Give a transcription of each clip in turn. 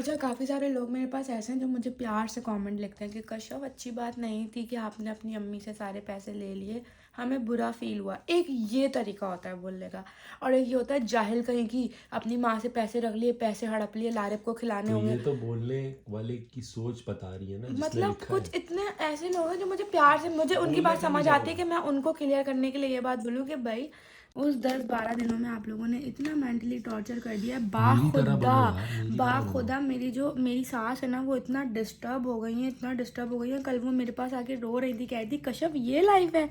अच्छा, काफ़ी सारे लोग मेरे पास ऐसे हैं जो मुझे प्यार से कमेंट लिखते हैं कि कश्यप अच्छी बात नहीं थी कि आपने अपनी अम्मी से सारे पैसे ले लिए, हमें बुरा फील हुआ। एक ये तरीका होता है बोलने का, और एक ये होता है जाहिल कहीं की अपनी माँ से पैसे रख लिए, पैसे हड़प लिए, लारिब को खिलाने तो होंगे। ये तो बोलने वाले की सोच बता रही है ना, जिसने मतलब लिखा कुछ है। इतने ऐसे लोग हैं जो मुझे प्यार से, मुझे उनकी बोलने बात का नहीं समझ आती है कि चाहूंगा। मैं उनको क्लियर करने के लिए ये बात बोलूँ कि भाई उस 10-12 दिनों में आप लोगों ने इतना मेंटली टॉर्चर कर दिया है। मेरी तरह बाखुदा, बनो यार, मेरी तरह बनो। बाखुदा मेरी सास है ना, वो इतना डिस्टर्ब हो गई है, इतना डिस्टर्ब हो गई है। कल वो मेरे पास आके रो रही थी, कह रही थी कश्यप ये लाइफ है,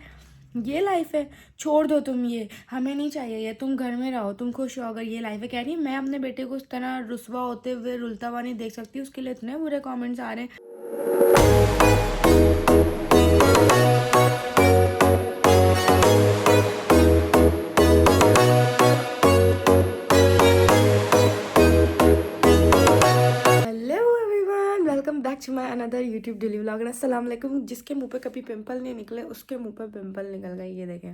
ये लाइफ है, छोड़ दो तुम, ये हमें नहीं चाहिए, ये तुम घर में रहो, तुम खुश हो अगर ये लाइफ है। कह रही है मैं अपने बेटे को उस तरह रुसवा होते हुए रुलता हुआ नहीं देख सकती, उसके लिए इतने बुरे कमेंट्स आ रहे हैं। Hello everyone, welcome back to my another YouTube daily vlog. अस्सलाम वालेकुम। जिसके मुंह पे कभी पिंपल नहीं निकले उसके मुंह पे पिंपल निकल गए, ये देखें।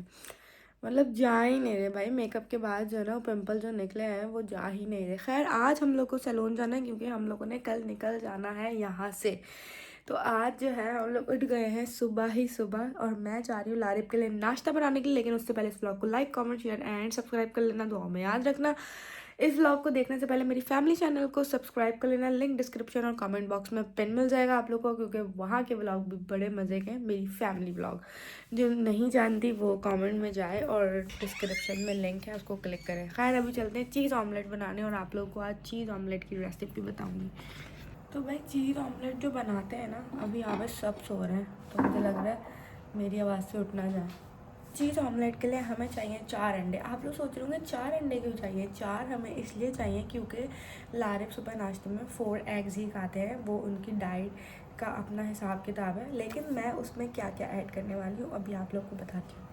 मतलब जा ही नहीं रहे भाई, मेकअप के बाद जो है ना वो पिंपल जो निकले हैं वो जा ही नहीं रहे। खैर आज हम लोग को सैलून जाना है क्योंकि हम लोगों ने कल निकल जाना है यहाँ से। तो आज जो है हम लोग उठ गए हैं सुबह ही सुबह, और मैं जा रही हूँ लारिब के लिए नाश्ता बनाने के लिए। लेकिन उससे पहले इस व्लॉग को like comment share and subscribe कर लेना, दुआ में याद रखना। इस व्लॉग को देखने से पहले मेरी फैमिली चैनल को सब्सक्राइब कर लेना, लिंक डिस्क्रिप्शन और कमेंट बॉक्स में पिन मिल जाएगा आप लोग को, क्योंकि वहाँ के व्लॉग भी बड़े मज़े के हैं। मेरी फैमिली व्लॉग जो नहीं जानती वो कमेंट में जाए और डिस्क्रिप्शन में लिंक है उसको क्लिक करें। खैर अभी चलते हैं चीज़ ऑमलेट बनाने, और आप लोगों को आज चीज़ ऑमलेट की रेसिपी बताऊँगी। तो भाई चीज़ ऑमलेट जो बनाते हैं ना, अभी आवाज़ सब सो रहे हैं तो मुझे लग रहा है मेरी आवाज़ से उठना जाए। चीज़ ऑमलेट के लिए हमें चाहिए 4 अंडे। आप लोग सोच रहे होंगे 4 अंडे क्यों चाहिए? 4 हमें इसलिए चाहिए क्योंकि लारिब सुबह नाश्ते में 4 एग्स ही खाते हैं, वो उनकी डाइट का अपना हिसाब किताब है। लेकिन मैं उसमें क्या क्या ऐड करने वाली हूँ अभी आप लोग को बताती हूँ।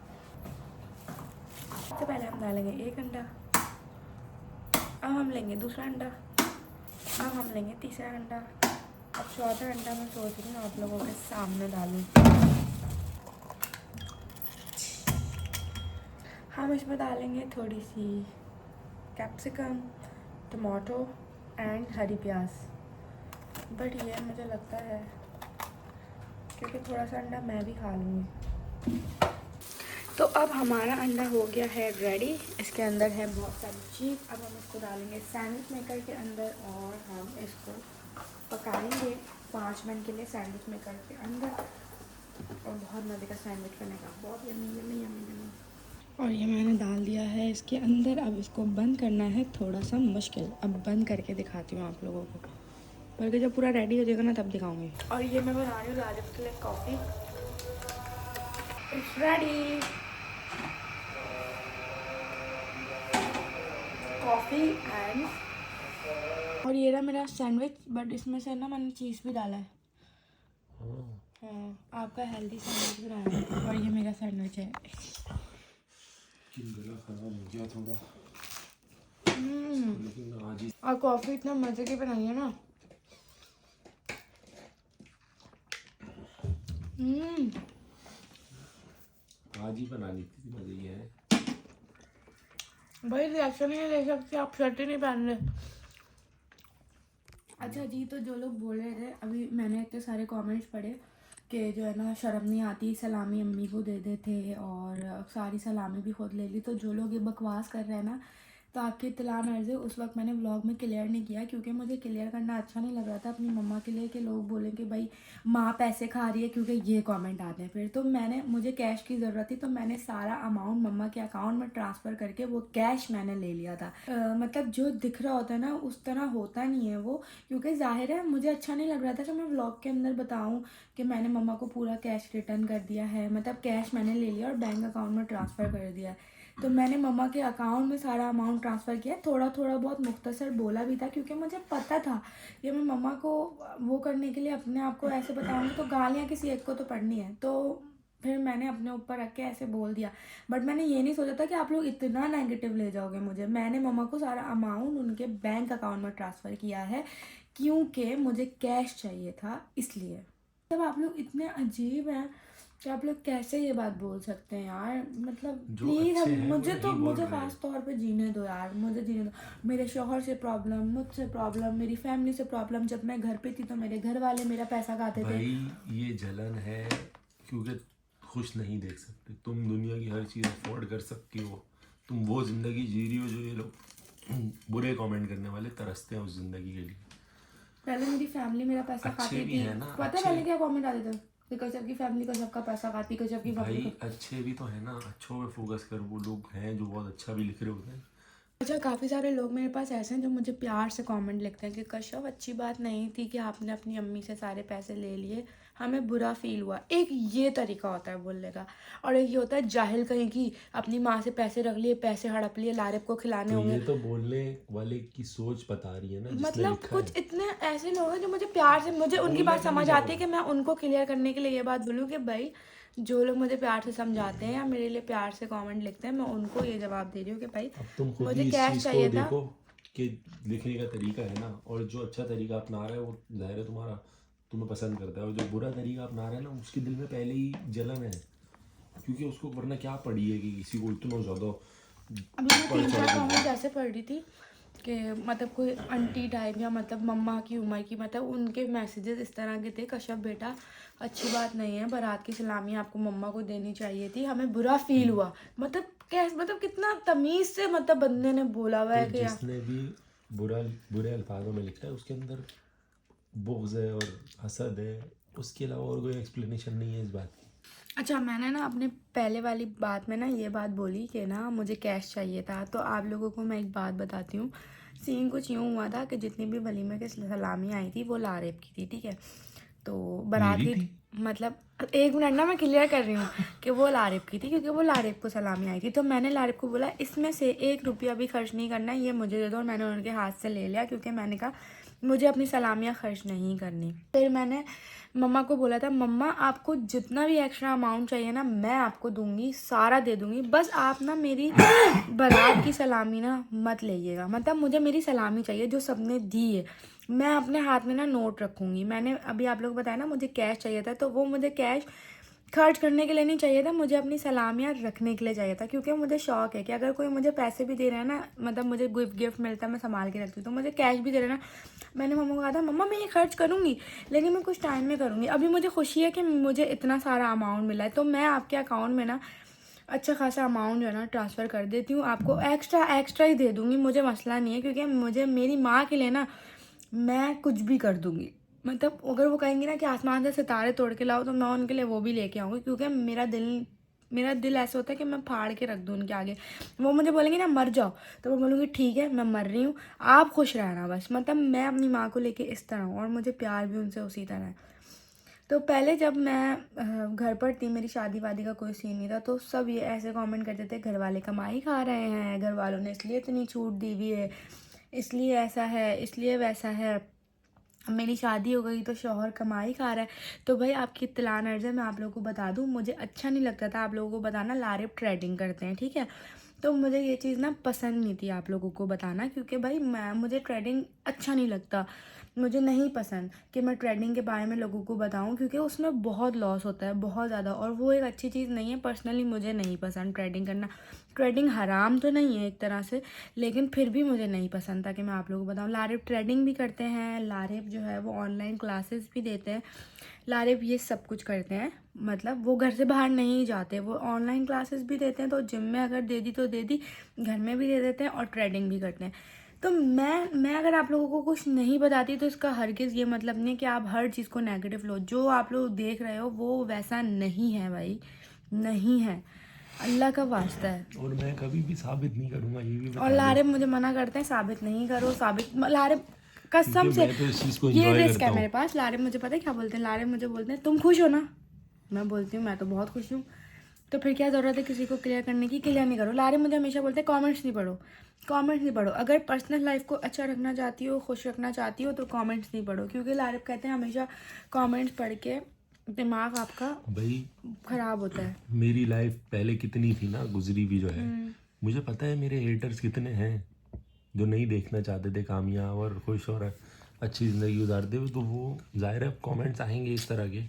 सबसे पहले हम डालेंगे 1 अंडा, अब हम लेंगे दूसरा अंडा, अब हम लेंगे तीसरा अंडा, अब चौथा अंडा मैं सोच रही हूँ आप लोगों के सामने डालूँ। हम इसमें डालेंगे थोड़ी सी कैप्सिकम, टमाटो एंड हरी प्याज। बट ये मुझे लगता है क्योंकि थोड़ा सा अंडा मैं भी खा लूँगी। तो अब हमारा अंडा हो गया है रेडी। इसके अंदर है बहुत सारी चीज़। अब हम इसको डालेंगे सैंडविच मेकर के अंदर और हम इसको पकाएंगे 5 मिनट के लिए सैंडविच मेकर के अंदर, और बहुत मज़े का सैंडविच बनेगा, बहुत यम्मी यम्मी यम्मी यम्मी। और ये मैंने डाल दिया है इसके अंदर। अब इसको बंद करना है थोड़ा सा मुश्किल, अब बंद करके दिखाती हूँ आप लोगों को, बल्कि जब पूरा रेडी हो जाएगा ना तब दिखाऊंगी। और ये मैं बना रही हूँ लारिब के लिए coffee. It's ready, coffee and. और ये रहा मेरा सैंडविच, बट इसमें से ना मैंने चीज़ भी डाला है। हाँ, आपका हेल्दी सैंडविच बनाया है। और ये मेरा सैंडविच है। गला खराब हो गया थोड़ा, लेकिन आज ही और कॉफ़ी इतना मज़े की बनाई है ना। आज ही बना ली थी, मजे ये है। भाई रिएक्शन ही नहीं दे सकती, आप शर्ट ही नहीं पहन रहे। अच्छा जी, तो जो लोग बोल रहे थे अभी मैंने इतने सारे कमेंट्स पढ़े कि जो है ना शर्म नहीं आती, सलामी अम्मी को दे देते और सारी सलामी भी खुद ले ली। तो जो लोग ये बकवास कर रहे हैं ना, तो आपकी इत्तला अर्ज़ है, उस वक्त मैंने व्लॉग में क्लियर नहीं किया क्योंकि मुझे क्लियर करना अच्छा नहीं लग रहा था अपनी मम्मा के लिए कि लोग बोलें कि भाई माँ पैसे खा रही है, क्योंकि ये कमेंट आते हैं फिर। तो मुझे कैश की ज़रूरत थी, तो मैंने सारा अमाउंट मम्मा के अकाउंट में ट्रांसफ़र करके वो कैश मैंने ले लिया था। मतलब जो दिख रहा होता है ना उस तरह होता नहीं है वो, क्योंकि ज़ाहिर है मुझे अच्छा नहीं लग रहा था कि मैं व्लॉग के अंदर बताऊँ कि मैंने मम्मा को पूरा कैश रिटर्न कर दिया है, मतलब कैश मैंने ले लिया और बैंक अकाउंट में ट्रांसफ़र कर दिया। तो मैंने मम्मा के अकाउंट में सारा अमाउंट ट्रांसफ़र किया। थोड़ा थोड़ा बहुत मुख्तसर बोला भी था क्योंकि मुझे पता था कि मैं मम्मा को वो करने के लिए अपने आप को ऐसे बताऊँगी तो गालियाँ किसी एक को तो पड़नी है। तो फिर मैंने अपने ऊपर रख के ऐसे बोल दिया। बट मैंने ये नहीं सोचा था कि आप लोग इतना नेगेटिव ले जाओगे मुझे। मैंने मम्मा को सारा अमाउंट उनके बैंक अकाउंट में ट्रांसफ़र किया है क्योंकि मुझे कैश चाहिए था इसलिए। जब आप लोग इतने अजीब हैं कि आप लोग कैसे ये बात बोल सकते हैं यार, मतलब जो प्लीज़ अच्छे हम हैं वो मुझे तो नहीं बोल मुझे रहे हैं। खास तौर पे जीने दो यार, मुझे जीने दो। मेरे शौहर से प्रॉब्लम, मुझसे प्रॉब्लम, मेरी फैमिली से प्रॉब्लम। जब मैं घर पे थी तो मेरे घर वाले मेरा पैसा खाते थे। भाई ये जलन है क्योंकि खुश नहीं देख सकते। तुम दुनिया की हर चीज़ अफोर्ड कर सकती हो, तुम वो ज़िंदगी जी रही हो जो ये लोग बुरे कमेंट करने वाले तरसते हैं उस ज़िंदगी के लिए। पहले मेरी फैमिली मेरा पैसा अच्छे खाती भी थी। है ना, पता है अच्छे पहले क्या कमेंट आते थे कि गजब की फैमिली, गजब का पैसा खाती, गजब की फैमिली। भाई अच्छे भी तो है ना, अच्छों पे फोकस कर। वो लोग हैं जो बहुत अच्छा भी लिख रहे होते हैं। अच्छा, काफ़ी सारे लोग मेरे पास ऐसे हैं जो मुझे प्यार से कमेंट लिखते हैं कि कश्यप अच्छी बात नहीं थी कि आपने अपनी अम्मी से सारे पैसे ले लिए, हमें बुरा फील हुआ। एक ये तरीका होता है बोलने का, और एक ये होता है जाहिल कहीं की, अपनी माँ से पैसे रख लिए, पैसे हड़प लिए, लारिब को खिलाने तो होंगे। ये तो बोलने वाले की सोच बता रही है ना जिसने मतलब लिखा है। कुछ इतने ऐसे लोग हैं जो मुझे प्यार से, मुझे उनकी बोलने बात पे नहीं समझ आती है जाओगे। कि मैं उनको क्लियर करने के लिए ये बात बोलूँ कि भाई जो लोग मुझे प्यार से समझाते हैं या मेरे लिए प्यार से कमेंट लिखते हैं, मैं उनको ये जवाब दे रही हूँ कि भाई अब तुम खुद मुझे ही इस कैश चीज़ को चाहिए था। देखो कि लिखने का तरीका है ना, और जो अच्छा तरीका अपना रहा है वो जाहिर है तुम्हारा तुम्हें पसंद करता है, और जो बुरा तरीका अपना रहा है ना उसके दिल में पहले ही जलन है। क्योंकि उसको वरना क्या पड़ी है कि किसी को इतना ज़्यादा अभी मैं बढ़ तीन चढ़ चार के कमेंट बोले। ऐसे पढ़ रही थी कि मतलब कोई आंटी टाइप या मतलब मम्मा की उम्र की, मतलब उनके मैसेजेस इस तरह के थे, कश्यप बेटा अच्छी बात नहीं है, बारात की सलामी आपको मम्मा को देनी चाहिए थी, हमें बुरा फील हुआ। मतलब कैसे, मतलब कितना तमीज़ से मतलब बंदे ने बोला हुआ तो है कि यार। जिसने भी बुरे अल्फाजों में लिखा है उसके अंदर बुग़्ज़ है और हसद है, उसके अलावा और कोई एक्सप्लेनेशन नहीं है इस बात की। अच्छा, मैंने ना अपने पहले वाली बात में ना ये बात बोली कि ना मुझे कैश चाहिए था, तो आप लोगों को मैं एक बात बताती हूँ। सीन कुछ यूँ हुआ था कि जितनी भी वलीमे की सलामी आई थी वो लारेब की थी, ठीक है। तो बारात मेरी गई थी। मतलब एक मिनट ना, मैं क्लियर कर रही हूँ कि वो लारेब की थी क्योंकि वो लारेब को सलामी आई थी। तो मैंने लारेब को बोला इसमें से 1 रुपया भी खर्च नहीं करना, ये मुझे दे दो, और मैंने उनके हाथ से ले लिया क्योंकि मैंने कहा मुझे अपनी सलामियाँ खर्च नहीं करनी। फिर मैंने मम्मा को बोला था मम्मा आपको जितना भी एक्स्ट्रा अमाउंट चाहिए ना मैं आपको दूंगी, सारा दे दूंगी, बस आप ना मेरी बारात की सलामी ना मत लेइएगा। मतलब मुझे मेरी सलामी चाहिए जो सबने दी है, मैं अपने हाथ में ना नोट रखूँगी। मैंने अभी आप लोग बताया ना मुझे कैश चाहिए था, तो वो मुझे कैश खर्च करने के लिए नहीं चाहिए था, मुझे अपनी सलामियाँ रखने के लिए चाहिए था। क्योंकि मुझे शौक है कि अगर कोई मुझे पैसे भी दे रहा है ना, मतलब मुझे गिफ्ट मिलता है मैं संभाल के रखती हूँ, तो मुझे कैश भी दे रहा है ना, मैंने मम्मा को कहा था मम्मा मैं ये खर्च करूँगी लेकिन मैं कुछ टाइम में करूँगी। अभी मुझे खुशी है कि मुझे इतना सारा अमाउंट मिला है, तो मैं आपके अकाउंट में ना अच्छा खासा अमाउंट जो है ना ट्रांसफ़र कर देती हूँ, आपको एक्स्ट्रा एक्स्ट्रा ही दे दूँगी, मुझे मसला नहीं है। क्योंकि मुझे मेरी माँ के लिए ना मैं कुछ भी कर दूँगी। मतलब अगर वो कहेंगी ना कि आसमान से सितारे तोड़ के लाओ तो मैं उनके लिए वो भी लेके आऊँगी, क्योंकि मेरा दिल ऐसा होता है कि मैं फाड़ के रख दूँ उनके आगे। वो मुझे बोलेंगे ना मर जाओ, तो मैं बोलूँगी ठीक है मैं मर रही हूँ, आप खुश रहना बस। मतलब मैं अपनी माँ को लेके इस तरह हूँ और मुझे प्यार भी उनसे उसी तरह है। तो पहले जब मैं घर पर थी, मेरी शादी वादी का कोई सीन नहीं था, तो सब ये ऐसे कमेंट करते थे घर वाले कमाई खा रहे हैं, घर वालों ने इसलिए इतनी छूट दी हुई है, इसलिए ऐसा है, इसलिए वैसा है, अब मेरी शादी हो गई तो शौहर कमाई खा रहा है। तो भाई आपकी इत्तलान अर्ज़ है, मैं आप लोगों को बता दूँ, मुझे अच्छा नहीं लगता था आप लोगों को बताना लारिब ट्रेडिंग करते हैं, ठीक है। तो मुझे ये चीज़ ना पसंद नहीं थी आप लोगों को बताना, क्योंकि भाई मुझे ट्रेडिंग अच्छा नहीं लगता, मुझे नहीं पसंद कि मैं ट्रेडिंग के बारे में लोगों को बताऊं, क्योंकि उसमें बहुत लॉस होता है बहुत ज़्यादा, और वो एक अच्छी चीज़ नहीं है। पर्सनली मुझे नहीं पसंद ट्रेडिंग करना। ट्रेडिंग हराम तो नहीं है एक तरह से, लेकिन फिर भी मुझे नहीं पसंद था कि मैं आप लोगों को बताऊं। लारिब ट्रेडिंग भी करते हैं, लारिब जो है वो ऑनलाइन क्लासेस भी देते हैं, लारिब ये सब कुछ करते हैं। मतलब वो घर से बाहर नहीं जाते, वो ऑनलाइन क्लासेस भी देते हैं, तो जिम में अगर दे दी तो दे दी, घर में भी दे देते हैं और ट्रेडिंग भी करते हैं। तो मैं अगर आप लोगों को कुछ नहीं बताती तो इसका हरगिज़ ये मतलब नहीं है कि आप हर चीज़ को नेगेटिव लो। जो आप लोग देख रहे हो वो वैसा नहीं है भाई, नहीं है, अल्लाह का वास्ता है। और मैं कभी भी साबित नहीं करूँगा, ये भी और बता दो। लारिब मुझे मना करते हैं साबित नहीं करो, साबित लारिब क्योंकि कसम से मैं तो इस चीज़ को ये एंजॉय रिस्क करता है हूँ। मेरे पास। लारिब मुझे पता है क्या बोलते हैं, लारिब मुझे बोलते हैं तुम खुश हो ना, मैं बोलती हूँ मैं तो बहुत खुश हूँ, तो फिर क्या ज़रूरत है किसी को क्लियर करने की। क्लियर नहीं करो। लारिब मुझे हमेशा बोलते हैं कमेंट्स नहीं पढ़ो, कमेंट्स नहीं पढ़ो, अगर पर्सनल लाइफ को अच्छा रखना चाहती हो, खुश रखना चाहती हो तो कमेंट्स नहीं पढ़ो। क्योंकि लारिब कहते हैं हमेशा कमेंट्स पढ़ के दिमाग आपका भाई ख़राब होता है। मेरी लाइफ पहले कितनी थी ना गुजरी भी जो है, मुझे पता है मेरे हेटर्स कितने हैं जो नहीं देखना चाहते थे कामयाब और खुश और अच्छी ज़िंदगी गुजारते हुए। तो वो ज़ाहिर है कमेंट्स आएंगे इस तरह के।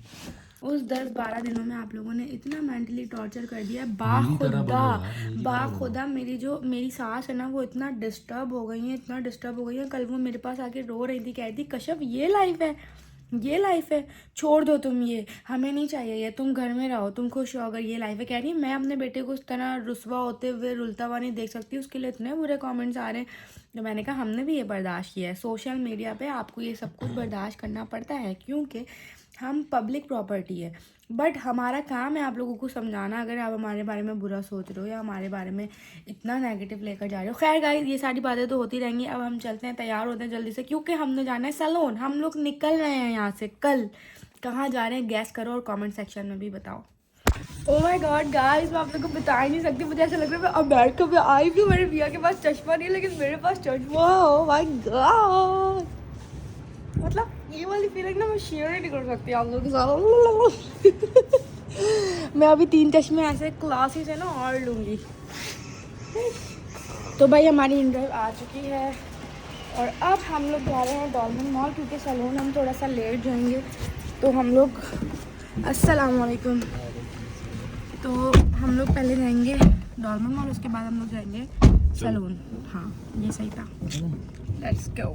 उस 10-12 दिनों में आप लोगों ने इतना मेंटली टॉर्चर कर दिया है। मेरी तरह बनो यार, मेरी तरह बनो। बाखुदा मेरी सास है ना, वो इतना डिस्टर्ब हो गई है। कल वो मेरे पास आके रो रही थी, कह रही थी कश्यप ये लाइफ है, छोड़ दो तुम, ये हमें नहीं चाहिए, ये तुम घर में रहो, तुम खुश रहो अगर ये लाइफ है। कह रही है मैं अपने बेटे को उस तरह रुसवा होते हुए रुलता हुआ नहीं देख सकती, उसके लिए इतने बुरे कमेंट्स आ रहे हैं। तो मैंने कहा हमने भी ये बर्दाश्त किया है। सोशल मीडिया पे आपको ये सब कुछ बर्दाश्त करना पड़ता है क्योंकि हम पब्लिक प्रॉपर्टी है। बट हमारा काम है आप लोगों को समझाना, अगर आप हमारे बारे में बुरा सोच रहे हो या हमारे बारे में इतना नेगेटिव लेकर जा रहे हो। खैर गाइस, ये सारी बातें तो होती रहेंगी। अब हम चलते हैं, तैयार होते हैं जल्दी से, क्योंकि हमने जाना है सैलून। हम लोग निकल रहे हैं यहाँ से कल। कहाँ जा रहे हैं गैस करो और कमेंट सेक्शन में भी बताओ। ओ माय गॉड गाइस, मैं आप लोगों को बता ही नहीं सकती, मुझे ऐसा लग रहा है मैं अमेरिका में आई भी हूँ। मेरे भैया के पास चश्मा नहीं है लेकिन मेरे पास चश्मा। ओ माय गॉड, मतलब ये वाली फीलिंग ना मैं शेयर नहीं कर सकती आप लोगों के साथ। मैं अभी 3 चश्मे ऐसे क्लासेस है ना और लूँगी। तो भाई हमारी इंड्राइव आ चुकी है और अब हम लोग जा रहे हैं डॉल्फिन मॉल, क्योंकि सैलून हम थोड़ा सा लेट जाएंगे। तो हम लोग अस्सलाम वालेकुम, तो हम लोग पहले जाएंगे डॉल्फिन मॉल, उसके बाद हम लोग जाएंगे सैलून। हाँ ये सही था, let's go.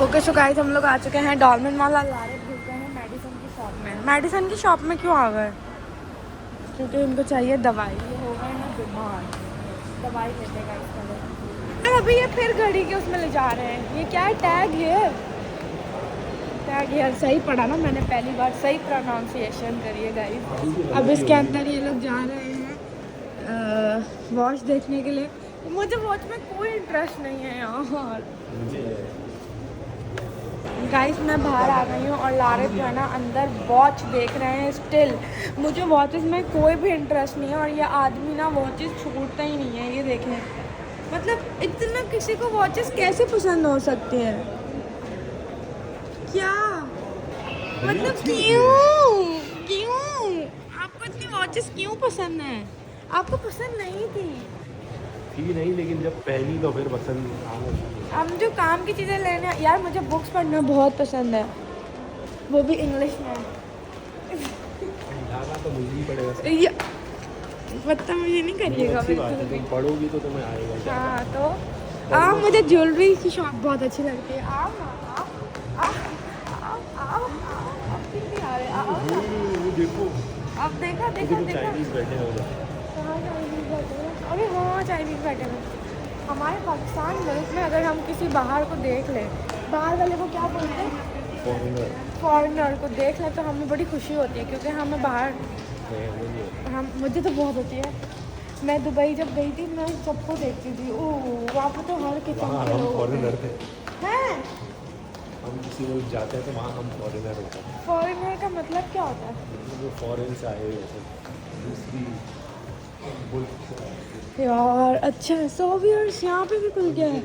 Okay so guys, हम लोग आ चुके हैं डॉल्फिन मॉल। लारे भूल गए हैं मेडिसन की शॉप में। मेडिसन की शॉप में क्यों आ गए? क्योंकि उनको चाहिए दवाई। ये हो गए ना बीमार, दवाई लेते हैं गाइस पहले। अभी ये फिर घड़ी के उसमें ले जा रहे हैं। ये क्या है? टैग हेयर सही पढ़ा ना मैंने, पहली बार सही प्रोनाउंसिएशन करिए गाइस। अब इसके अंदर ये लोग जा रहे हैं वॉच देखने के लिए। मुझे वॉच में कोई इंटरेस्ट नहीं है यार गाइस। मैं बाहर आ गई हूँ और लारे जो है ना अंदर वॉच देख रहे हैं स्टिल। मुझे वॉचेस में कोई भी इंटरेस्ट नहीं है और ये आदमी ना वॉचेस छोड़ता ही नहीं है। ये देखें, मतलब इतना किसी को वॉचेस कैसे पसंद हो सकते हैं? क्या मतलब क्यों आपको इतनी वॉचेस क्यों पसंद है? आपको पसंद नहीं थी नहीं, लेकिन जब पहनी तो फिर पसंद आना चाहिए। हम जो काम की चीज़ें लेने यार, मुझे बुक्स पढ़ना बहुत पसंद है, वो भी इंग्लिश में। तो मुझे ही पड़ेगा, बदतमीजी नहीं करिएगा। तुम पढ़ोगी तो तुम्हें आएगा। हाँ तो मुझे ज्वेलरी की शॉप बहुत अच्छी लगती है। आओ ना, आओ कितनी आ रहे, आओ ना। देखो, अब देखा चाइनीज बैठे हो जाए। कहाँ चाइनीज बैठे हैं? अरे हाँ चाइनीज बैठे हैं। हमारे पाकिस्तान मुल्क में अगर हम किसी बाहर को देख लें, बाहर वाले को क्या बोलते हैं? फॉरेनर को देख लें तो हमें बड़ी खुशी होती है, क्योंकि हमें बाहर मुझे तो बहुत होती है। मैं दुबई जब गई थी मैं सबको देखती थी। ओह वहाँ पर तो हर किस्म के लोग हैं। हम किसी को जाते हैं तो वहाँ हम फॉरेनर होते हैं। फॉरेनर का मतलब क्या होता है? जो फॉरेन से आए हुए थे, दूसरी मुल्क से आए थे। यार अच्छा है, 100 व्यूअर्स यहाँ पे भी खुल गया है।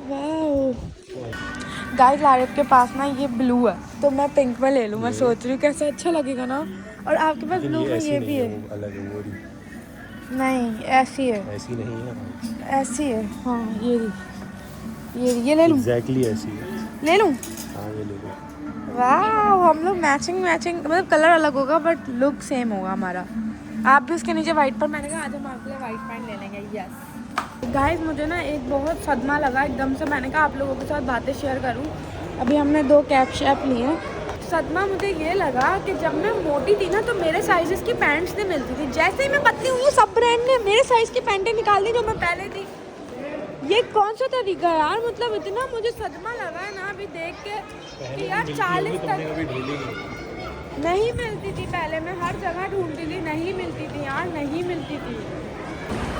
वाह गाइस, लारिफ के पास ना ये ब्लू है तो मैं पिंक में ले लूँ। मैं सोच रही हूँ कैसे अच्छा लगेगा ना। और आपके पास ब्लू में ये भी है? अलग है वो नहीं ऐसी है। ऐसी नहीं है, ऐसी है हाँ। ये ले लूँ? एग्जैक्टली ऐसी है। ले लूँ? हाँ ये ले लो। वाह हम लोग मैचिंग मतलब कलर अलग होगा बट लुक सेम होगा हमारा। आप भी उसके नीचे वाइट पर। मैंने कहा आज हम आपके लिए वाइट पैंट ले लेंगे। यस गाइस, मुझे ना एक बहुत सदमा लगा एकदम से। मैंने कहा आप लोगों के साथ बातें शेयर करूं। अभी हमने 2 कैप शैप लिए। सदमा मुझे ये लगा कि जब मैं मोटी थी ना तो मेरे साइज़ की पैंट्स नहीं मिलती थी। जैसे ही मैं पतली हुई सब ब्रांड ने मेरे साइज़ की पैंटें निकाल दी जो मैं पहले थी। ये कौन सा तरीका है यार? मतलब इतना मुझे सदमा लगा है ना अभी देख के कि यार 40 तक नहीं मिलती थी। पहले मैं हर जगह ढूंढती थी, नहीं मिलती थी यार, नहीं मिलती थी।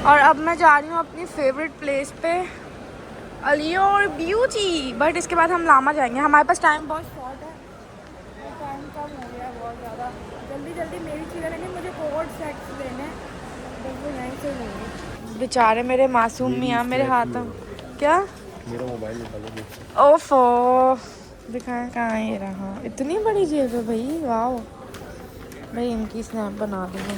और अब मैं जा रही हूँ अपनी फेवरेट प्लेस पे, अलियोर ब्यूटी। बट इसके बाद हम लामा जाएंगे। हमारे पास टाइम बहुत शॉर्ट है, टाइम कम हो गया बहुत ज़्यादा। जल्दी मेरी चीज़ें लेनी, मुझे कोड सेट्स लेने, बिल्कुल यहीं से लेंगे। बेचारे मेरे मासूम मियाँ मेरे हाथों। क्या? मेरा मोबाइल निकालोगे? ओफो दिखाएं कहाँ है? ये रहा। इतनी बड़ी जेब है भाई, वाह भाई। इनकी स्नैप बना दी है।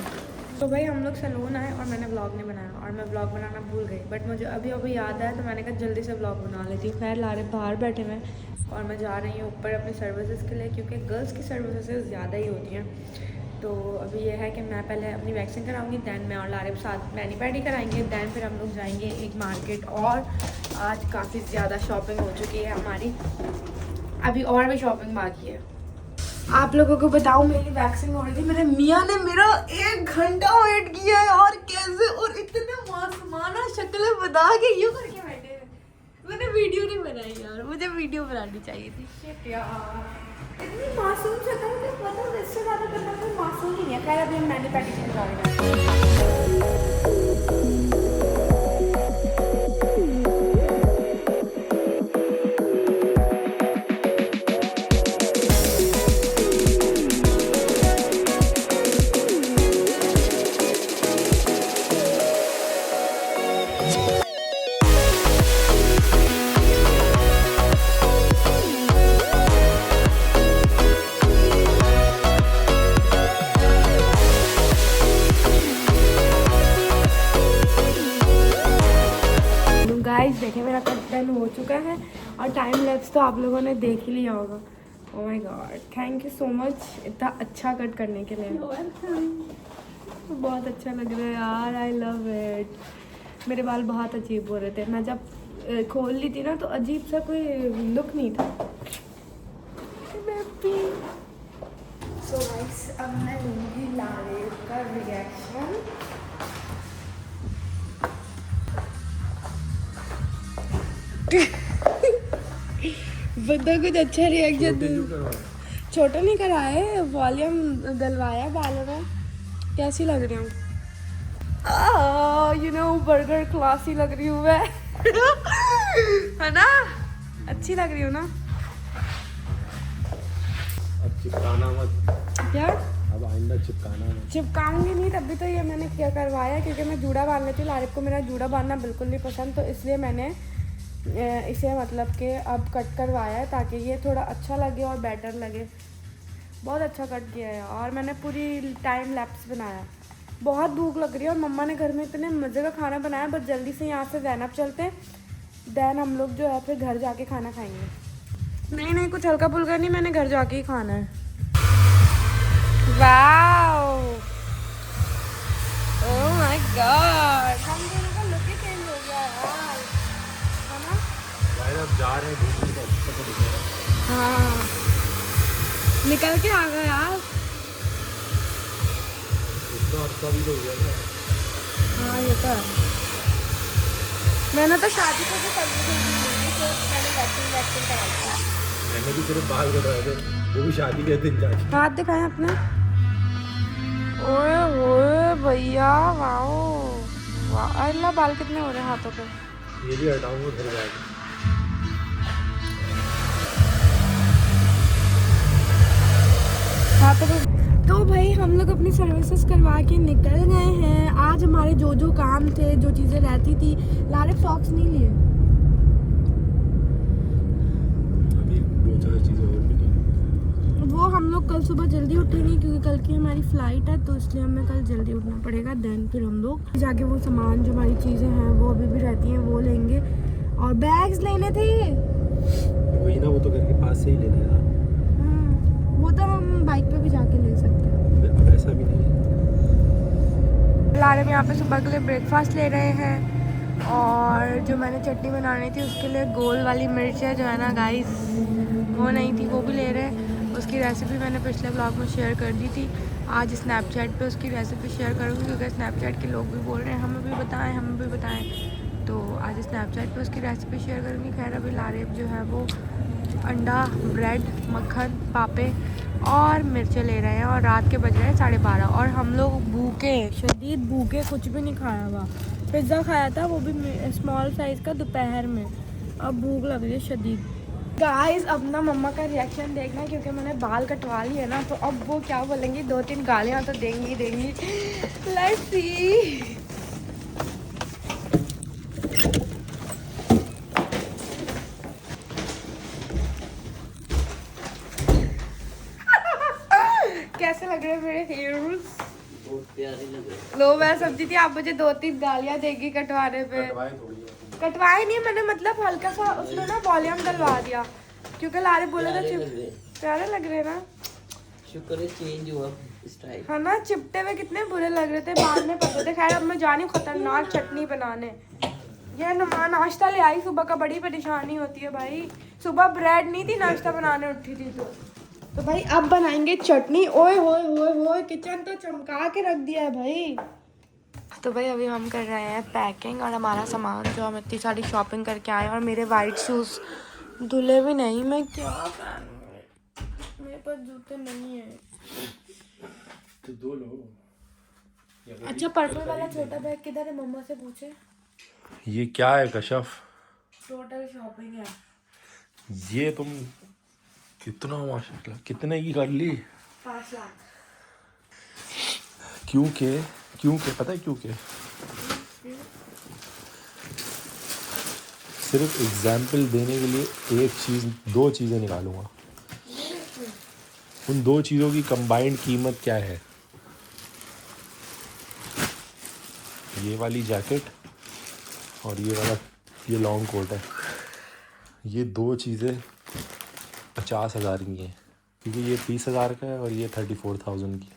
तो भाई हम लोग सैलून आए और मैंने व्लॉग नहीं बनाया और मैं व्लॉग बनाना भूल गई, बट मुझे अभी अभी याद आया तो मैंने कहा जल्दी से व्लॉग बना लेती हूँ। खैर लारे बाहर बैठे हुए हैं और मैं जा रही हूँ ऊपर अपनी सर्विसेज के लिए, क्योंकि गर्ल्स की सर्विसेज ज़्यादा ही होती हैं। तो अभी ये है कि मैं पहले अपनी वैक्सिंग कराऊंगी, दैन मैं और लारे साथ मैनी पैडी कराएंगे, दैन फिर हम लोग जाएंगे एक मार्केट। और आज काफ़ी ज़्यादा शॉपिंग हो चुकी है हमारी, अभी और भी शॉपिंग बाकी है। आप लोगों को बताऊं, मेरी वैक्सिंग हो रही थी, मेरे मियाँ ने मेरा 1 घंटा वेट किया है और कैसे, और इतने मासूमाना शक्लें बता के यूँ करके बैठे हैं। मैंने वीडियो नहीं बनाई यार, मुझे वीडियो बनानी चाहिए थी। शिट यार, इतनी मासूम शक्ल मुझे पता है, इससे ज़्यादा करना कोई मासूम ही नहीं है। खैर अभी हम मैंने पैकेजिंग जा रहे हैं। गाइस देखें, मेरा कट डन हो चुका है और टाइम लैप्स तो आप लोगों ने देख ही लिया होगा। Oh my God, thank you so much इतना अच्छा कट करने के लिए। बहुत अच्छा लग रहा है यार, आई लव इट। मेरे बाल बहुत अजीब हो रहे थे, मैं जब खोल ली थी ना तो अजीब सा कोई लुक नहीं था। सो गाइस अब मैं लूँगी लारे का रिएक्शन। बंदा कुछ अच्छा रिएक्शन छोटा नहीं कराए, वॉल्यूम डलवाया बालों में। कैसी लग रही हूँ? यू नो बर्गर क्लासी लग रही हूँ मैं। है ना, अच्छी लग रही हूँ ना? अब चिपकाना मत। क्या? अब आइंदा चिपकाना मत। चिपकाऊंगी नहीं, तभी तो ये मैंने क्या करवाया, क्योंकि मैं जूड़ा बांध लेती हूँ। लारिफ को मेरा जूड़ा बांधना बिल्कुल नहीं पसंद, तो इसलिए मैंने इसे मतलब कि अब कट करवाया है ताकि ये थोड़ा अच्छा लगे और बेटर लगे। बहुत अच्छा कट किया है और मैंने पूरी टाइम लैप्स बनाया। बहुत भूख लग रही है और मम्मा ने घर में इतने मज़े का खाना बनाया, बस जल्दी से यहाँ से ज़ैनब चलते हैं, दैन हम लोग जो है फिर घर जाके खाना खाएंगे। नहीं नहीं, कुछ हल्का फुल्का नहीं, मैंने घर जाके ही खाना है। वाओ, ओह माय गॉड, हम दोनों का लुक ही चेंज हो गया यार, है ना? अब जा रहे हैं घूमने तो अच्छा तो दिखेगा। हाँ, निकल के आ गए यार। इतना अच्छा भी तो हो गया ना। हाँ ये तो है। मैंने तो शादी को भी सर्विस दी थी, तो मैंने वैक्सीन कराई थी। मैंने भी सिर्फ बाल कटवाए थे, वो भी शादी के दिन जाके। हाथ दिखाएं अपने। ओए ओए भैया, वाओ वाह, अल्लाह बाल कितने हो रहे हैं हाथों पे। ये भी हटाऊंगा घर जाके। हाथों पे। तो भाई हम लोग अपनी सर्विसेज करवा के निकल गए हैं। आज हमारे जो जो काम थे, जो चीज़ें रहती थी, लारे सॉक्स नहीं लिए। अभी दो चार चीज़ें और भी नहीं। वो हम लोग कल सुबह जल्दी उठेंगे क्योंकि कल की हमारी फ़्लाइट है, तो इसलिए हमें कल जल्दी उठना पड़ेगा। देन फिर हम लोग जाके वो सामान जो हमारी चीज़ें हैं वो अभी भी रहती हैं वो लेंगे, और बैग्स लेने थे। वही ना, वो तो घर के पास से ही लेना है। वो तो हम बाइक पे भी जाके ले सकते हैं। अब ऐसा भी नहीं है। लारे में यहाँ पे सुबह के लिए ब्रेकफास्ट ले रहे हैं, और जो मैंने चटनी बनानी थी उसके लिए गोल वाली मिर्च है जो है ना गाइस, वो नहीं थी, वो भी ले रहे हैं। उसकी रेसिपी मैंने पिछले ब्लॉग में शेयर कर दी थी, आज स्नैपचैट पे उसकी रेसिपी शेयर करूँगी, क्योंकि स्नैपचैट के लोग भी बोल रहे हैं हमें भी बताएं, तो आज स्नैपचैट पे उसकी रेसिपी शेयर करूँगी। खैर अभी लारे जो है वो अंडा, ब्रेड, मक्खन, पापे और मिर्चें ले रहे हैं, और रात के बज रहे हैं 12:30 और हम लोग भूखे, शदीद भूखे, कुछ भी नहीं खाया हुआ। पिज़्ज़ा खाया था, वो भी स्मॉल साइज़ का, दोपहर में। अब भूख लग रही है शदीद। गाइस अब ना मम्मा का रिएक्शन देखना, क्योंकि मैंने बाल कटवा लिए ना, तो अब वो क्या बोलेंगी, 2-3 गालियाँ तो देंगी। Let's see. कैसे लग रहे हैं मेरे हेयर्स? प्यारे लग रहे। लो मैं समझी थी आप मुझे 2-3 गालियां देगी कटवाने पे। कटवाए नहीं मैंने, मतलब हल्का सा उसमें ना वॉल्यूम डलवा दिया क्योंकि लारे बोले थे प्यारे लग रहे। प्यारे लग रहे ना। शुक्र है चेंज हुआ स्टाइल। है ना, चिपटे हुए कितने बुरे लग रहे थे, बाद में पता थे। खैर अब मैं जानी हूँ खतरनाक चटनी बनाने। ये नाश्ता ले आई, सुबह का बड़ी परेशानी होती है भाई। सुबह ब्रेड नहीं थी, नाश्ता बनाने उठी थी तो भाई अब बनाएंगे चटनी। ओए होए होए होए, किचन तो चमका के रख दिया है भाई। तो भाई अभी हम कर रहे हैं पैकिंग और हमारा सामान जो हम इतनी सारी शॉपिंग करके आए, और मेरे वाइट शूज़ धुले भी नहीं। मैं क्या पहनूं, मेरे पास जूते नहीं है। तो दो लो। अच्छा पर्पल वाला छोटा बैग किधर है, मम्मा से पूछे। ये क्या है कशफ? टोटल शॉपिंग है। ये तुम कितना माशाल्लाह कितने की कर ली? 5 लाख। क्योंकि पता है क्योंकि सिर्फ एग्जाम्पल देने के लिए दो चीज़ें निकालूंगा। उन दो चीज़ों की कंबाइंड कीमत क्या है? ये वाली जैकेट और ये लॉन्ग कोट है। ये दो चीज़ें 50,000 की हैं, क्योंकि ये 30,000 का है और ये 34,000 की।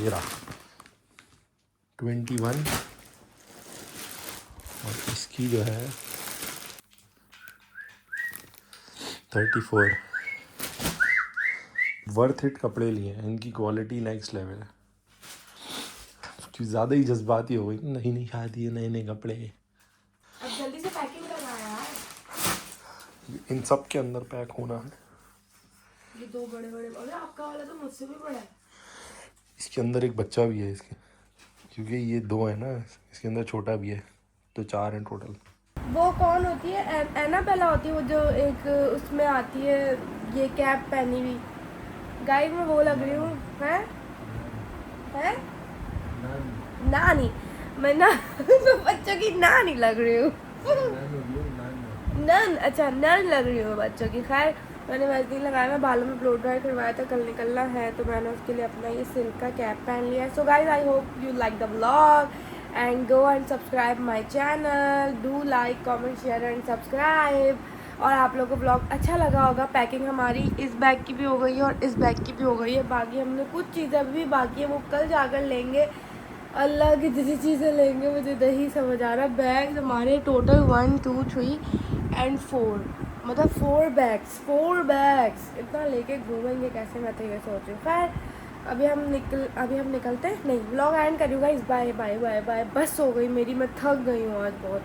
ये रहा 21 और इसकी जो है 34। वर्थ इट कपड़े लिए हैं, इनकी क्वालिटी नेक्स्ट लेवल है। कुछ ज़्यादा ही जज्बाती हो गई, नई नई शादी है, नए नए कपड़े। अब जल्दी से पैकिंग करना है यार। इन सब के अंदर पैक होना है। ये 2 बड़े बड़े, अरे आपका वाला तो मुझसे भी बड़ा है। इसके अंदर एक बच्चा भी है इसके, क्योंकि ये 2 है ना, इसके अंदर छोटा भी है, तो 4 हैं टोटल। वो कौन होती है, एनाबेला होती है वो जो एक उसमें आती है, ये कैप पहनी हुई। गाइस मैं वो लग रही हूँ, है नानी। मैं ना मैं बच्चों की नानी लग रही हूँ। नन, अच्छा नन लग रही हूँ बच्चों की। खैर मैंने वैसे नहीं लगाया, मैं बालों में ब्लो ड्राई करवाया था, कल निकलना है तो मैंने उसके लिए अपना ये सिल्क का कैप पहन लिया है। So guys I hope you like the vlog and go and subscribe my channel. Do like comment share and subscribe. और आप लोगों को ब्लॉग अच्छा लगा होगा। पैकिंग हमारी इस बैग की भी हो गई है और इस बैग की भी हो गई है। बाकी हमने कुछ चीज़ें अभी भी बाकी है, वो कल जाकर लेंगे। अल्लाह की जितनी चीज़ें लेंगे मुझे नहीं समझ आ रहा। बैग हमारे टोटल 1 2 3 एंड 4, मतलब 4 बैग्स इतना लेके घूमेंगे कैसे, मैं तो ये सोच रही हूँ। खैर अभी हम निकलते हैं। नहीं व्लॉग एंड करूँगा इस बाय बाय बाय बाय। बस हो गई मेरी, मैं थक गई हूँ आज बहुत।